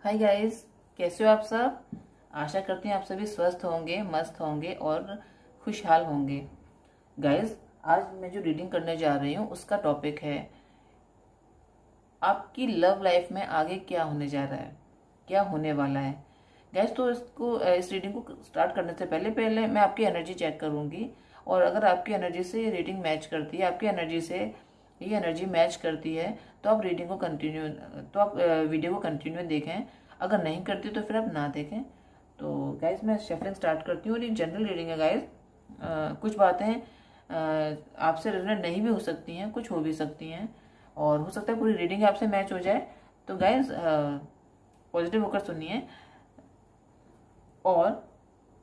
Hi guys, कैसे हो आप सब। आशा करती हैं आप सभी स्वस्थ होंगे, मस्त होंगे और खुशहाल होंगे। गाइस, आज मैं जो रीडिंग करने जा रही हूँ उसका टॉपिक है आपकी लव लाइफ में आगे क्या होने जा रहा है, क्या होने वाला है। गाइस, तो इस रीडिंग को स्टार्ट करने से पहले पहले मैं आपकी एनर्जी चेक करूंगी, और अगर आपकी एनर्जी से ये रीडिंग मैच करती है, आपकी एनर्जी से ये एनर्जी मैच करती है, तो आप रीडिंग को कंटिन्यू तो आप वीडियो को कंटिन्यू देखें। अगर नहीं करती तो फिर आप ना देखें। तो गाइस, मैं शफलिंग स्टार्ट करती हूँ और ये जनरल रीडिंग है गाइस। कुछ बातें आपसे रेजोनेट नहीं भी हो सकती हैं, कुछ हो भी सकती हैं, और हो सकता है पूरी रीडिंग आपसे मैच हो जाए। तो गाइस, पॉजिटिव होकर सुनिए, और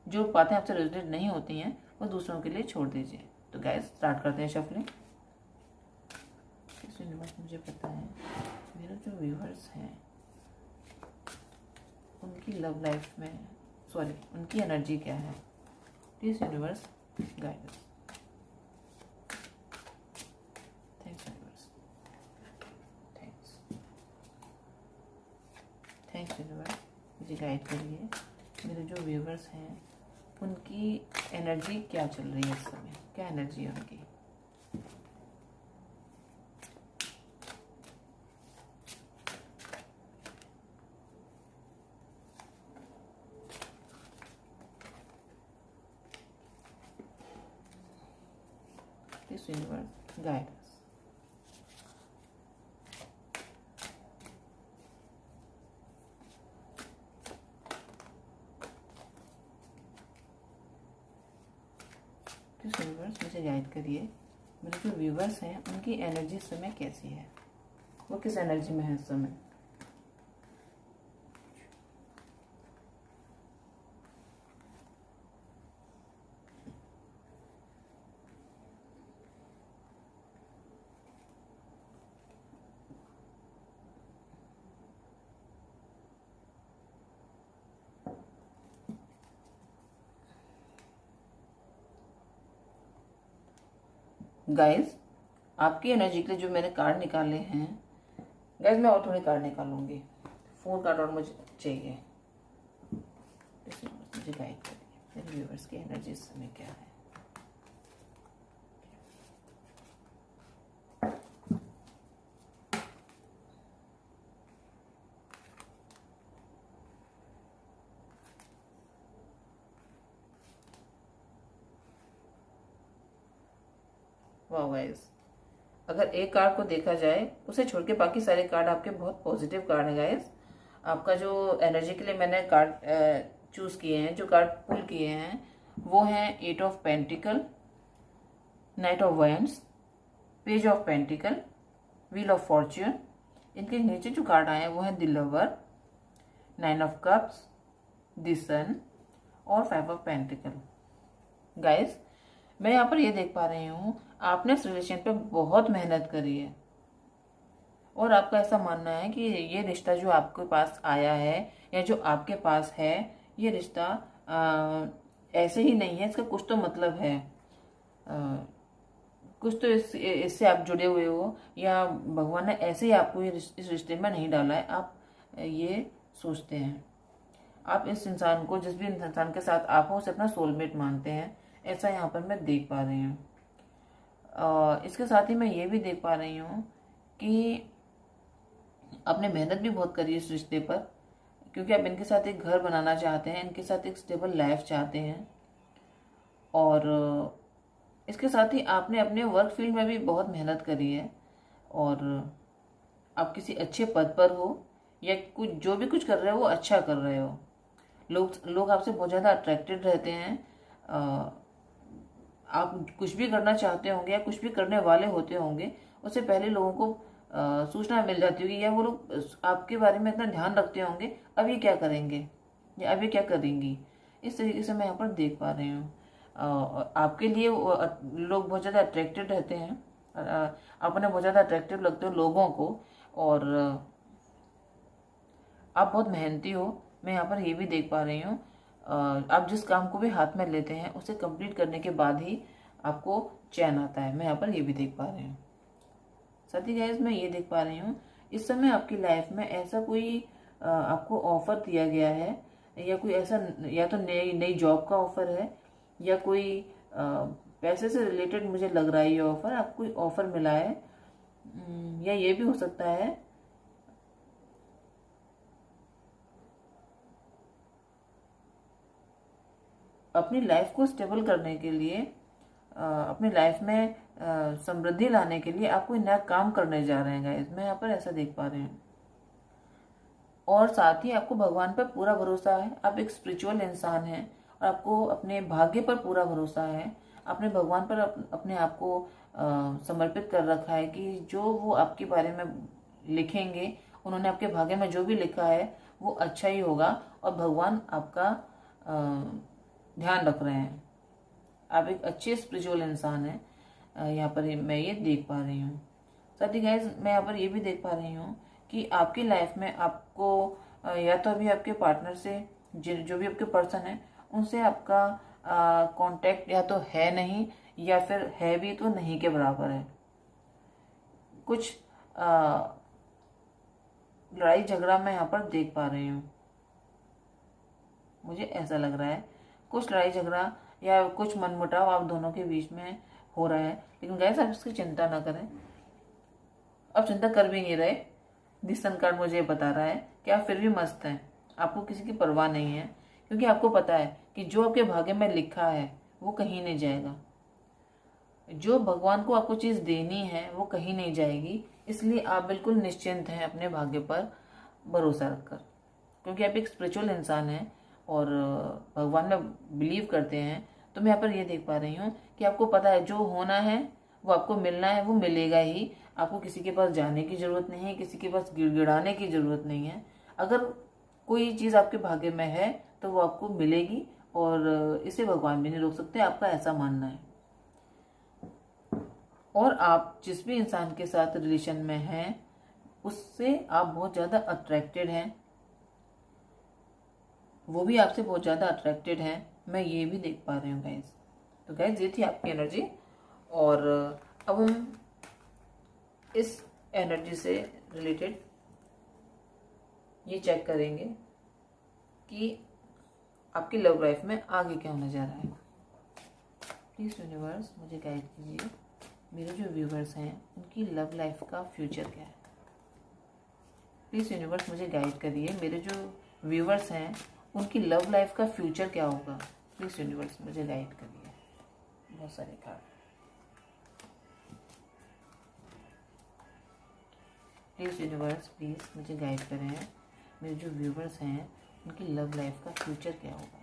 जो बातें आपसे रेजोनेट नहीं होती हैं वो दूसरों के लिए छोड़ दीजिए। तो गाइस, स्टार्ट करते हैं शफलिंग। इस यूनिवर्स मुझे पता है मेरे जो व्यूअर्स हैं उनकी लव लाइफ में, सॉरी, उनकी एनर्जी क्या है। Please universe guide. Thanks universe, thanks thanks universe, मुझे गाइड करिए। मेरे जो व्यूअर्स हैं उनकी एनर्जी क्या चल रही है इस समय, क्या एनर्जी है उनकी। This universe guide us. This universe मुझे गाइड करिए। मेरे जो व्यूवर्स हैं उनकी एनर्जी इस समय कैसी है, वो किस एनर्जी में है इस समय। गाइस, आपकी एनर्जी के लिए जो मैंने कार्ड निकाले हैं, गाइस मैं और थोड़े कार्ड निकालूंगी। 4 कार्ड और मुझे चाहिए। मुझे गाइड करिए मेरे व्यूअर्स की एनर्जी इस समय क्या है। वाह गाइस, अगर एक कार्ड को देखा जाए उसे छोड़ के बाकी सारे कार्ड आपके बहुत पॉजिटिव कार्ड है गाइस। आपका जो एनर्जी के लिए मैंने कार्ड चूज किए हैं, जो कार्ड पुल किए हैं, वो हैं 8 of pentacle, knight of wands, page of pentacle, wheel of fortune. इनके नीचे जो कार्ड आए हैं वो है the lover, 9 of cups, the sun और 5 ऑफ पेंटिकल। गाइस, मैं यहाँ पर ये देख पा रही हूँ आपने इस रिलेशन पे बहुत मेहनत करी है, और आपका ऐसा मानना है कि ये रिश्ता जो आपके पास आया है या जो आपके पास है, ये रिश्ता ऐसे ही नहीं है, इसका कुछ तो मतलब है। कुछ तो इससे आप जुड़े हुए हो, या भगवान ने ऐसे ही आपको इस रिश्ते में नहीं डाला है, आप ये सोचते हैं। आप इस इंसान को, जिस भी इंसान के साथ आप हो, उसे अपना सोलमेट मानते हैं, ऐसा यहाँ पर मैं देख पा रही हूँ। इसके साथ ही मैं ये भी देख पा रही हूँ कि आपने मेहनत भी बहुत करी इस रिश्ते पर, क्योंकि आप इनके साथ एक घर बनाना चाहते हैं, इनके साथ एक स्टेबल लाइफ चाहते हैं। और इसके साथ ही आपने अपने वर्क फील्ड में भी बहुत मेहनत करी है, और आप किसी अच्छे पद पर हो, या कुछ जो भी कुछ कर रहे हो वो अच्छा कर रहे हो। लोग आपसे बहुत ज़्यादा अट्रैक्टेड रहते हैं। आप कुछ भी करना चाहते होंगे या कुछ भी करने वाले होते होंगे, उससे पहले लोगों को सूचना मिल जाती होगी, या वो लोग आपके बारे में इतना ध्यान रखते होंगे अब ये क्या करेंगे या अब ये क्या करेंगी। इस तरीके से मैं यहाँ पर देख पा रही हूँ। आपके लिए लोग बहुत ज़्यादा अट्रैक्टेड रहते हैं, आपने बहुत ज़्यादा अट्रैक्टिव लगते हो लोगों को, और आप बहुत मेहनती हो। मैं यहाँ पर ये भी देख पा रही हूँ आप जिस काम को भी हाथ में लेते हैं उसे कंप्लीट करने के बाद ही आपको चैन आता है। मैं यहाँ पर ये भी देख पा रही हूँ। साथ ही गाइस, मैं ये देख पा रही हूँ इस समय आपकी लाइफ में ऐसा कोई आपको ऑफर दिया गया है, या कोई ऐसा, या तो नई नई जॉब का ऑफर है, या कोई पैसे से रिलेटेड मुझे लग रहा है ये ऑफर, आपको कोई ऑफर मिला है। या ये भी हो सकता है अपनी लाइफ को स्टेबल करने के लिए, अपनी लाइफ में समृद्धि लाने के लिए आप कोई नया काम करने जा रहे हैं गाइस, मैं यहाँ पर ऐसा देख पा रही हूँ। और साथ ही आपको भगवान पर पूरा भरोसा है, आप एक स्पिरिचुअल इंसान हैं और आपको अपने भाग्य पर पूरा भरोसा है। आपने भगवान पर अपने आप को समर्पित कर रखा है कि जो वो आपके बारे में लिखेंगे, उन्होंने आपके भाग्य में जो भी लिखा है वो अच्छा ही होगा, और भगवान आपका ध्यान रख रहे हैं। आप एक अच्छे स्पिरिचुअल इंसान हैं, यहाँ पर मैं ये देख पा रही हूँ। साथ ही गाइस मैं यहाँ पर ये भी देख पा रही हूँ कि आपकी लाइफ में आपको या तो अभी आपके पार्टनर से, जो भी आपके पर्सन है, उनसे आपका कांटेक्ट या तो है नहीं, या फिर है भी तो नहीं के बराबर है। कुछ लड़ाई झगड़ा मैं यहाँ पर देख पा रही हूँ, मुझे ऐसा लग रहा है कुछ लड़ाई झगड़ा या कुछ मनमुटाव आप दोनों के बीच में हो रहा है। लेकिन गाइस आप इसकी चिंता ना करें, आप चिंता कर भी नहीं रहे। दिसन कार्ड मुझे बता रहा है कि आप फिर भी मस्त हैं, आपको किसी की परवाह नहीं है, क्योंकि आपको पता है कि जो आपके भाग्य में लिखा है वो कहीं नहीं जाएगा। जो भगवान को आपको चीज़ देनी है वो कहीं नहीं जाएगी, इसलिए आप बिल्कुल निश्चिंत हैं अपने भाग्य पर भरोसा रखकर, क्योंकि आप एक स्पिरिचुअल इंसान हैं और भगवान में बिलीव करते हैं। तो मैं यहाँ पर ये देख पा रही हूँ कि आपको पता है जो होना है वो आपको मिलना है, वो मिलेगा ही। आपको किसी के पास जाने की ज़रूरत नहीं है, किसी के पास गिड़गिड़ाने की ज़रूरत नहीं है। अगर कोई चीज़ आपके भाग्य में है तो वो आपको मिलेगी, और इसे भगवान भी नहीं रोक सकते, आपका ऐसा मानना है। और आप जिस भी इंसान के साथ रिलेशन में हैं उससे आप बहुत ज़्यादा अट्रैक्टेड हैं, वो भी आपसे बहुत ज़्यादा अट्रैक्टेड है, मैं ये भी देख पा रही हूँ गाइज। तो गाइज ये थी आपकी एनर्जी, और अब हम इस एनर्जी से रिलेटेड ये चेक करेंगे कि आपकी लव लाइफ में आगे क्या होने जा रहा है। प्लीज़ यूनिवर्स मुझे गाइड कीजिए, मेरे जो व्यूवर्स हैं उनकी लव लाइफ का फ्यूचर क्या है। प्लीज़ यूनिवर्स मुझे गाइड करिए, मेरे जो व्यूवर्स हैं उनकी लव लाइफ का फ्यूचर क्या होगा। प्लीज़ यूनिवर्स मुझे गाइड करिए। बहुत सारे कार्ड, प्लीज़ यूनिवर्स प्लीज़ मुझे गाइड करें, मेरे जो व्यूवर्स हैं उनकी लव लाइफ का फ्यूचर क्या होगा।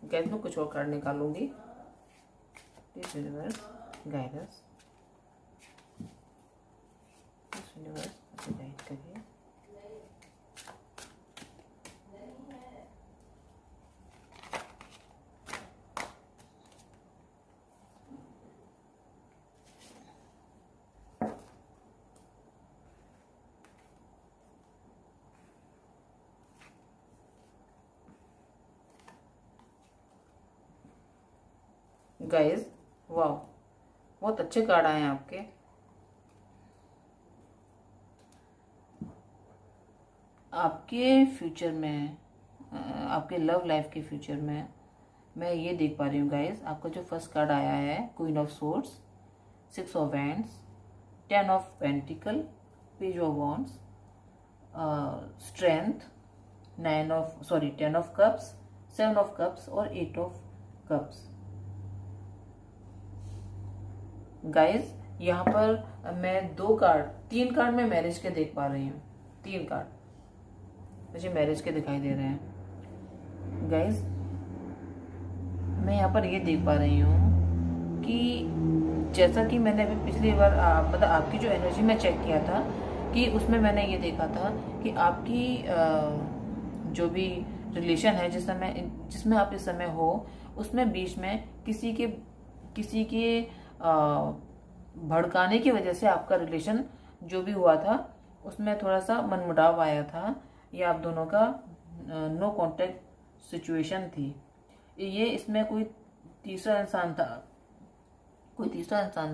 गैस में कुछ और कार्ड निकालूंगी। Please universe guidance, please universe मुझे गाइड करिए। गाइस वाह, बहुत अच्छे कार्ड आए हैं आपके। आपके फ्यूचर में, आपके लव लाइफ के फ्यूचर में मैं ये देख पा रही हूँ गाइस, आपका जो फर्स्ट कार्ड आया है queen of swords, 6 of wands, 10 of pentacle, page of wands, strength, 10 of cups, 7 of cups और 8 ऑफ कप्स। गाइस यहाँ पर मैं 3 कार्ड मैं मैरिज के देख पा रही हूँ। 3 कार्ड मुझे मैरिज के दिखाई दे रहे हैं। गाइस मैं यहाँ पर ये देख पा रही हूँ कि जैसा कि मैंने अभी पिछली बार मतलब आपकी जो एनर्जी में चेक किया था कि उसमें मैंने ये देखा था कि आपकी जो भी रिलेशन है जिसमें आप इस समय हो, उसमें बीच में किसी के भड़काने की वजह से आपका रिलेशन जो भी हुआ था उसमें थोड़ा सा मनमुटाव आया था, या आप दोनों का नो कांटेक्ट सिचुएशन थी। ये इसमें कोई तीसरा इंसान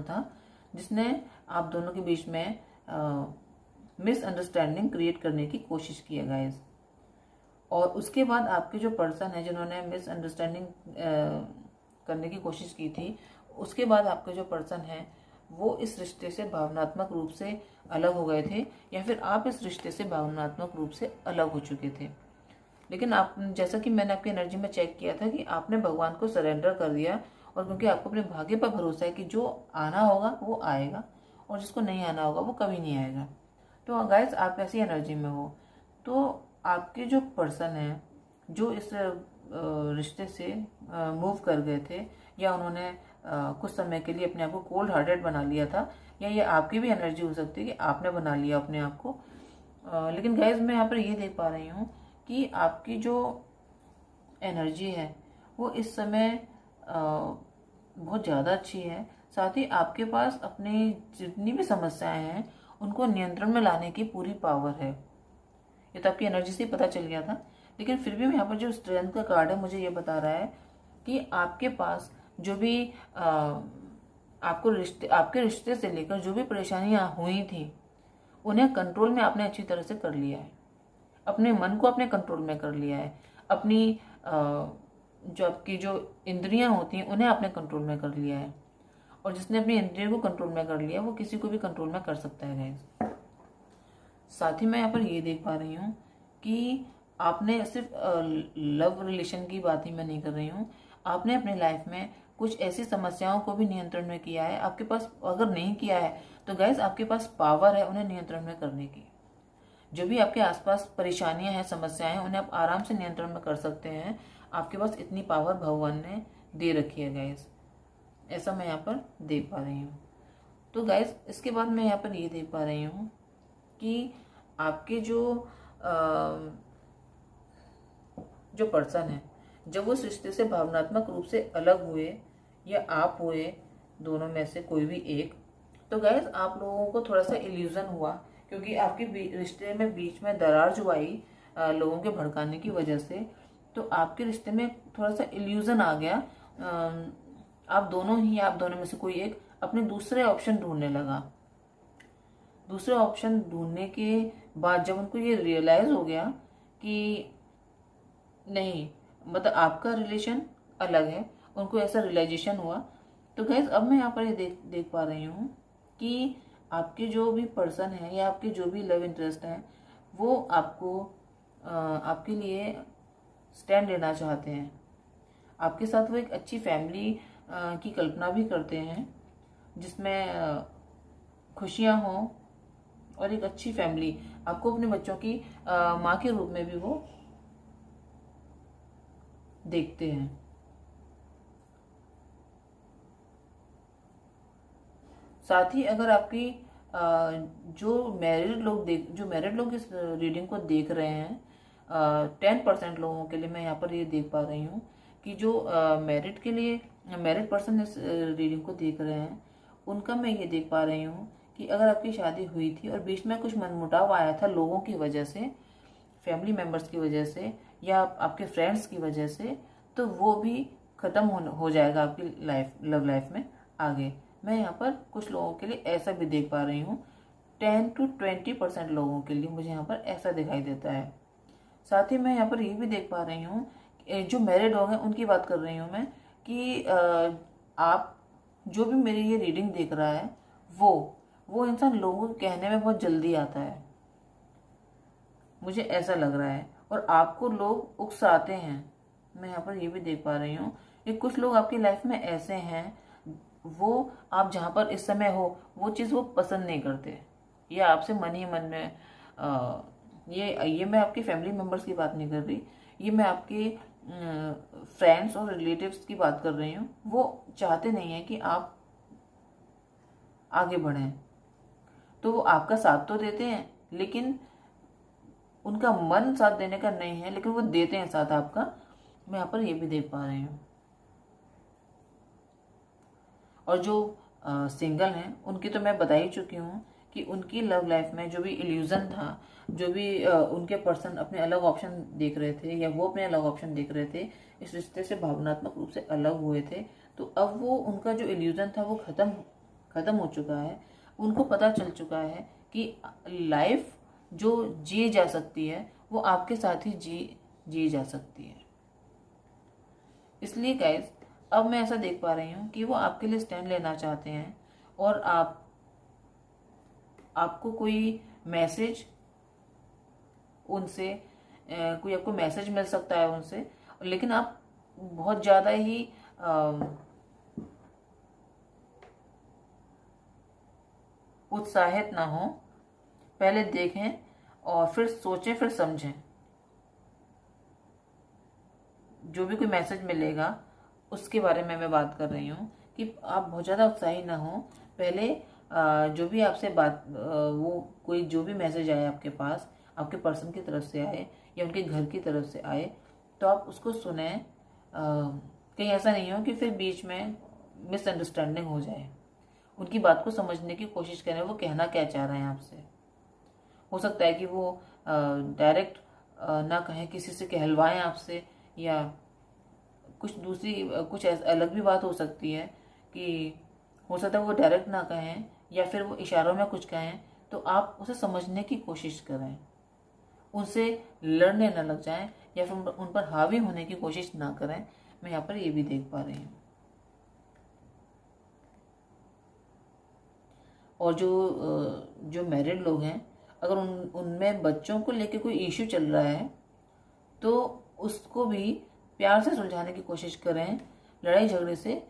था जिसने आप दोनों के बीच में मिसअंडरस्टैंडिंग क्रिएट करने की कोशिश की है गाइस। और उसके बाद आपके जो पर्सन है जिन्होंने मिसअंडरस्टैंडिंग करने की कोशिश की थी, उसके बाद आपके जो पर्सन है वो इस रिश्ते से भावनात्मक रूप से अलग हो गए थे, या फिर आप इस रिश्ते से भावनात्मक रूप से अलग हो चुके थे। लेकिन आप, जैसा कि मैंने आपकी एनर्जी में चेक किया था कि आपने भगवान को सरेंडर कर दिया, और क्योंकि आपको अपने भाग्य पर भरोसा है कि जो आना होगा वो आएगा और जिसको नहीं आना होगा वो कभी नहीं आएगा। तो गाइस, आप ऐसी एनर्जी में हो, तो आपके जो पर्सन है जो इस रिश्ते से मूव कर गए थे, या उन्होंने कुछ समय के लिए अपने आप को कोल्ड हार्टेड बना लिया था, या ये आपकी भी एनर्जी हो सकती है कि आपने बना लिया अपने आप को। लेकिन गाइस, मैं यहाँ पर ये देख पा रही हूँ कि आपकी जो एनर्जी है वो इस समय बहुत ज़्यादा अच्छी है। साथ ही आपके पास अपनी जितनी भी समस्याएं हैं उनको नियंत्रण में लाने की पूरी पावर है। ये तो आपकी एनर्जी से ही पता चल गया था, लेकिन फिर भी यहाँ पर जो स्ट्रेंथ का कार्ड है मुझे ये बता रहा है कि आपके पास जो भी आपके रिश्ते से लेकर जो भी परेशानियां हुई थी उन्हें कंट्रोल में आपने अच्छी तरह से कर लिया है। अपने मन को अपने कंट्रोल में कर लिया है। अपनी जो आपकी जो इंद्रियां होती हैं उन्हें आपने कंट्रोल में कर लिया है। और जिसने अपनी इंद्रियों को कंट्रोल में कर लिया वो किसी को भी कंट्रोल में कर सकता है गाइस। साथ ही मैं यहाँ पर ये देख पा रही हूँ कि आपने सिर्फ लव रिलेशन की बात ही मैं नहीं कर रही हूँ, आपने अपनी लाइफ में कुछ ऐसी समस्याओं को भी नियंत्रण में किया है। आपके पास अगर नहीं किया है तो गाइस आपके पास पावर है उन्हें नियंत्रण में करने की। जो भी आपके आसपास परेशानियां हैं, समस्याएं हैं, उन्हें आप आराम से नियंत्रण में कर सकते हैं। आपके पास इतनी पावर भगवान ने दे रखी है गाइस, ऐसा मैं यहाँ पर देख पा रही हूँ। तो गाइस, इसके बाद मैं यहाँ पर ये देख पा रही हूँ कि आपके जो पर्सन है, जब उस रिश्ते से भावनात्मक रूप से अलग हुए या आप हुए, दोनों में से कोई भी एक, तो गाइस आप लोगों को थोड़ा सा इल्यूजन हुआ, क्योंकि आपके रिश्ते में बीच में दरार जो आई लोगों के भड़काने की वजह से, तो आपके रिश्ते में थोड़ा सा इल्यूजन आ गया। आप दोनों में से कोई एक अपने दूसरे ऑप्शन ढूंढने लगा। दूसरे ऑप्शन ढूंढने के बाद जब उनको ये रियलाइज हो गया कि नहीं, मतलब आपका रिलेशन अलग है, उनको ऐसा रियलाइजेशन हुआ, तो गाइस अब मैं यहाँ पर ये देख पा रही हूँ कि आपके जो भी पर्सन है या आपके जो भी लव इंटरेस्ट हैं वो आपके लिए स्टैंड लेना चाहते हैं। आपके साथ वो एक अच्छी फैमिली की कल्पना भी करते हैं जिसमें खुशियां हों, और एक अच्छी फैमिली आपको अपने बच्चों की माँ के रूप में भी वो देखते हैं। साथ ही अगर आपकी जो मैरिड लोग इस रीडिंग को देख रहे हैं, 10% लोगों के लिए मैं यहाँ पर ये देख पा रही हूँ कि जो मैरिड पर्सन इस रीडिंग को देख रहे हैं, उनका मैं ये देख पा रही हूँ कि अगर आपकी शादी हुई थी और बीच में कुछ मनमुटाव आया था लोगों की वजह से, फैमिली मेंबर्स की वजह से या आपके फ्रेंड्स की वजह से, तो वो भी खत्म हो जाएगा आपकी लव लाइफ में आगे। मैं यहाँ पर कुछ लोगों के लिए ऐसा भी देख पा रही हूँ, 10 to 20% लोगों के लिए मुझे यहाँ पर ऐसा दिखाई देता है। साथ ही मैं यहाँ पर ये भी देख पा रही हूँ, जो मैरिड लोग हैं उनकी बात कर रही हूँ मैं, कि आप जो भी मेरी ये रीडिंग देख रहा है वो इंसान लोगों के कहने में बहुत जल्दी आता है, मुझे ऐसा लग रहा है, और आपको लोग उकसाते हैं। मैं यहाँ पर ये भी देख पा रही हूँ कि कुछ लोग आपकी लाइफ में ऐसे हैं, वो आप जहाँ पर इस समय हो वो चीज़ वो पसंद नहीं करते, या आपसे मन ही मन में ये मैं आपकी फैमिली मेम्बर्स की बात नहीं कर रही, ये मैं आपके फ्रेंड्स और रिलेटिव्स की बात कर रही हूँ। वो चाहते नहीं है कि आप आगे बढ़ें, तो वो आपका साथ तो देते हैं, लेकिन उनका मन साथ देने का नहीं है, लेकिन वो देते हैं साथ आपका। मैं यहाँ पर ये भी देख पा रही हूँ। और जो सिंगल हैं उनकी तो मैं बता ही चुकी हूँ कि उनकी लव लाइफ में जो भी इल्यूजन था, जो भी उनके पर्सन अपने अलग ऑप्शन देख रहे थे या वो अपने अलग ऑप्शन देख रहे थे, इस रिश्ते से भावनात्मक रूप से अलग हुए थे, तो अब वो उनका जो इल्यूजन था वो खत्म हो चुका है। उनको पता चल चुका है कि लाइफ जो जी जा सकती है वो आपके साथ ही जी जा सकती है। इसलिए गाइस अब मैं ऐसा देख पा रही हूँ कि वो आपके लिए स्टैंड लेना चाहते हैं, और आपको कोई मैसेज उनसे कोई आपको मैसेज मिल सकता है उनसे, लेकिन आप बहुत ज़्यादा ही उत्साहित ना हो। पहले देखें और फिर सोचें, फिर समझें। जो भी कोई मैसेज मिलेगा उसके बारे में मैं बात कर रही हूँ कि आप बहुत ज़्यादा उत्साही ना हो। पहले जो भी आपसे बात वो कोई जो भी मैसेज आए आपके पास, आपके पर्सन की तरफ से आए या उनके घर की तरफ से आए, तो आप उसको सुने। कहीं ऐसा नहीं हो कि फिर बीच में मिसअंडरस्टैंडिंग हो जाए। उनकी बात को समझने की कोशिश करें, वो कहना क्या चाह रहे हैं आपसे। हो सकता है कि वो डायरेक्ट ना कहें, किसी से कहलवाएं आपसे, या कुछ दूसरी कुछ अलग भी बात हो सकती है कि हो सकता है वो डायरेक्ट ना कहें या फिर वो इशारों में कुछ कहें। तो आप उसे समझने की कोशिश करें, उनसे लड़ने न लग जाएं या फिर उन पर हावी होने की कोशिश ना करें। मैं यहाँ पर ये भी देख पा रही हूँ। और जो मैरिड लोग हैं, अगर उनमें बच्चों को लेकर कोई इश्यू चल रहा है तो उसको भी प्यार से सुलझाने की कोशिश करें। लड़ाई झगड़े से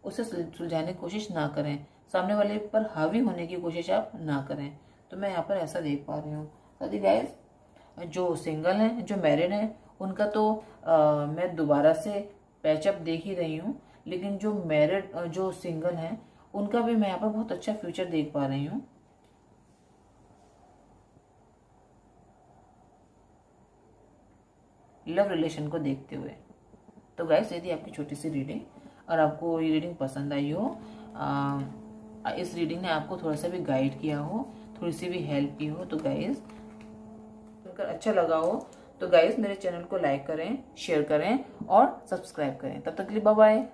उसे सुलझाने की कोशिश ना करें। सामने वाले पर हावी होने की कोशिश आप ना करें। तो मैं यहाँ पर ऐसा देख पा रही हूँ। साथ ही गाइस, जो सिंगल हैं, जो मैरिड हैं, उनका तो मैं दोबारा से पैचअप देख ही रही हूँ, लेकिन जो मैरिड जो सिंगल हैं उनका भी मैं यहाँ पर बहुत अच्छा फ्यूचर देख पा रही हूँ। लव रिलेशन को देखते हुए। तो गाइस, यदि आपकी छोटी सी रीडिंग और आपको ये रीडिंग पसंद आई हो, इस रीडिंग ने आपको थोड़ा सा भी गाइड किया हो, थोड़ी सी भी हेल्प की हो, तो गाइस अगर अच्छा लगा हो तो गाइस मेरे चैनल को लाइक करें, शेयर करें और सब्सक्राइब करें। तब तक के लिए बाय बाय।